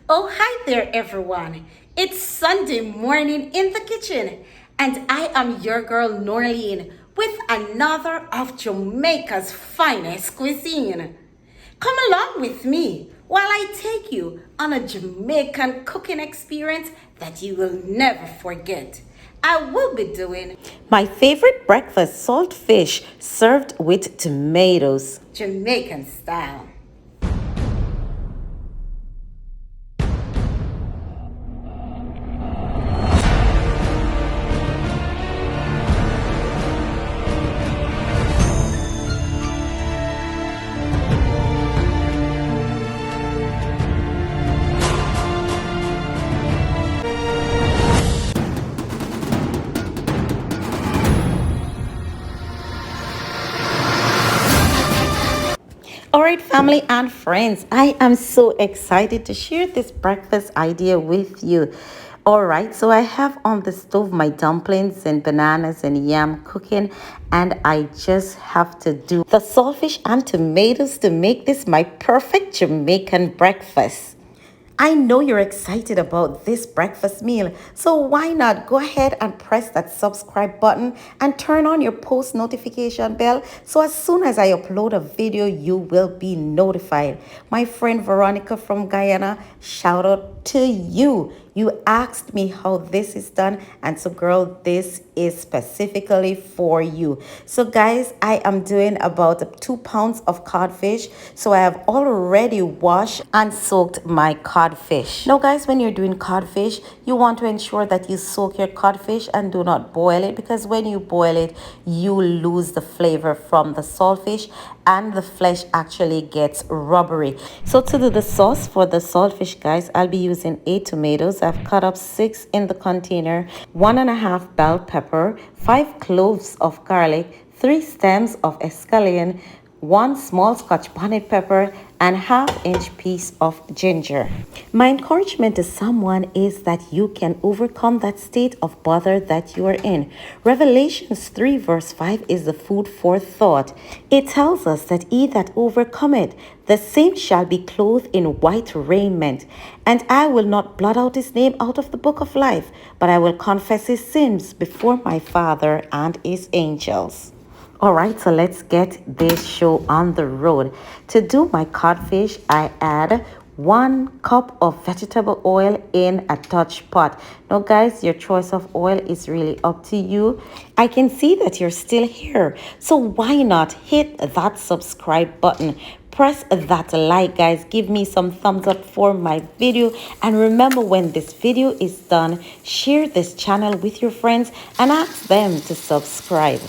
Oh, hi there, everyone. It's Sunday morning in the kitchen, and I am your girl, Norleen, with another of Jamaica's finest cuisine. Come along with me while I take you on a Jamaican cooking experience that you will never forget. I will be doing My favorite breakfast, saltfish served with tomatoes. Jamaican style. All right, family and friends, I am so excited to share this breakfast idea with you. All right, so I have on the stove my dumplings and bananas and yam cooking, and I just have to do the saltfish and tomatoes to make this my perfect Jamaican breakfast. I know you're excited about this breakfast meal, so why not go ahead and press that subscribe button and turn on your post notification bell so as soon as I upload a video, you will be notified. My friend Veronica from Guyana, shout out to you. You asked me how this is done, and so girl, this is specifically for you. So guys, I am doing about 2 pounds of codfish. So I have already washed and soaked my codfish. Now guys, when you're doing codfish, you want to ensure that you soak your codfish and do not boil it, because when you boil it, you lose the flavor from the saltfish and the flesh actually gets rubbery. So to do the sauce for the saltfish, guys, I'll be using 8 tomatoes. I've cut up 6 in the container, 1.5 bell pepper, 5 cloves of garlic, 3 stems of escallion, 1 small Scotch bonnet pepper, and half-inch piece of ginger. My encouragement to someone is that you can overcome that state of bother that you are in. Revelations 3 verse 5 is the food for thought. It tells us that he that overcometh, the same shall be clothed in white raiment. And I will not blot out his name out of the book of life, but I will confess his sins before my Father and his angels. All right, so let's get this show on the road. To do my codfish, I add 1 cup of vegetable oil in a Dutch pot. Now, guys, your choice of oil is really up to you. I can see that you're still here, so why not hit that subscribe button? Press that like, guys. Give me some thumbs up for my video, and remember, when this video is done, share this channel with your friends and ask them to subscribe.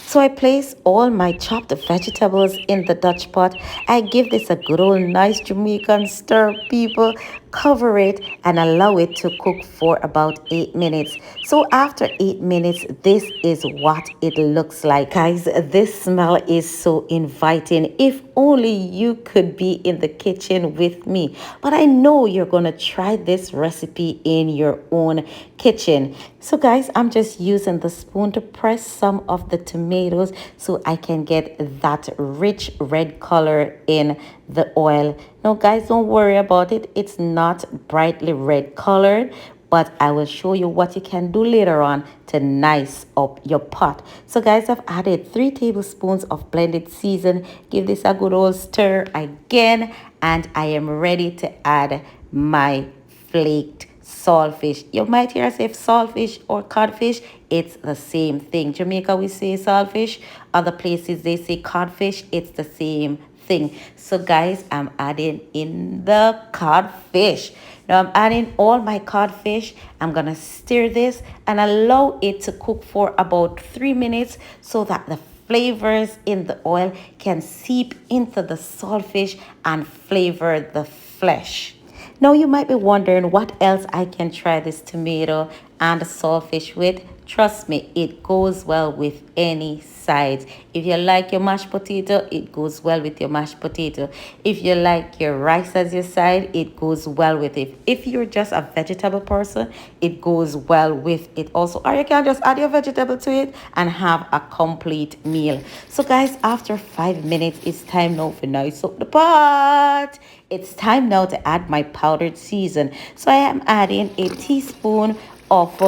So I place all my chopped vegetables in the Dutch pot. I give this a good old nice Jamaican stir, people. Cover it and allow it to cook for about 8 minutes. So after 8 minutes, this is what it looks like. Guys, this smell is so inviting. If only you could be in the kitchen with me. But I know you're going to try this recipe in your own kitchen. So guys, I'm just using the spoon to press some of the tomatoes so I can get that rich red color in the oil. Now guys, don't worry about it. It's not brightly red colored, but I will show you what you can do later on to nice up your pot. So guys, I've added 3 tablespoons of blended season. Give this a good old stir again, and I am ready to add my flaked saltfish. You might hear us say saltfish or codfish. It's the same thing. Jamaica, we say saltfish. Other places, they say codfish. It's the same thing. So guys, I'm adding in the codfish. Now I'm adding all my codfish. I'm gonna stir this and allow it to cook for about 3 minutes so that the flavors in the oil can seep into the saltfish and flavor the flesh. Now you might be wondering what else I can try this tomato and the saltfish with. Trust me, it goes well with any sides. If you like your mashed potato, it goes well with your mashed potato. If you like your rice as your side, it goes well with it. If you're just a vegetable person, it goes well with it also. Or you can just add your vegetable to it and have a complete meal. So guys, after 5 minutes, it's time now for nice up the pot. It's time now to add my powdered season. So I am adding a teaspoon of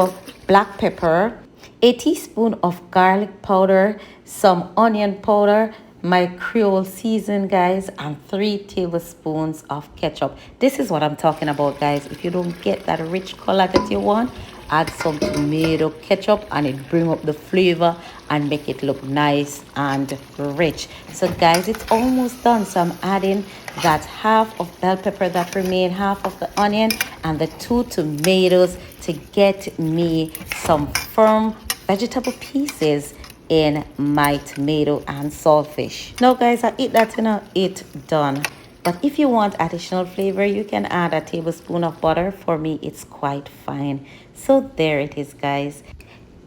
black pepper, a teaspoon of garlic powder, some onion powder, my Creole season, guys, and 3 tablespoons of ketchup. This is what I'm talking about, guys. If you don't get that rich color that you want, add some tomato ketchup and it bring up the flavor and make it look nice and rich. So guys, it's almost done. So I'm adding that half of bell pepper that remain, half of the onion, and the 2 tomatoes to get me some firm vegetable pieces in my tomato and saltfish. Now guys, I eat that, it done. But if you want additional flavor, you can add a tablespoon of butter. For me, it's quite fine. So there it is, guys.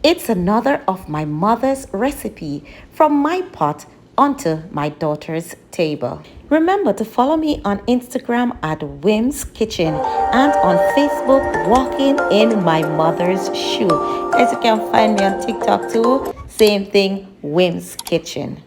It's another of my mother's recipe from my pot onto my daughter's table. Remember to follow me on Instagram at WIMMS Kitchen and on Facebook, Walking in My Mother's Shoe. As you can find me on TikTok too, same thing, WIMMS Kitchen.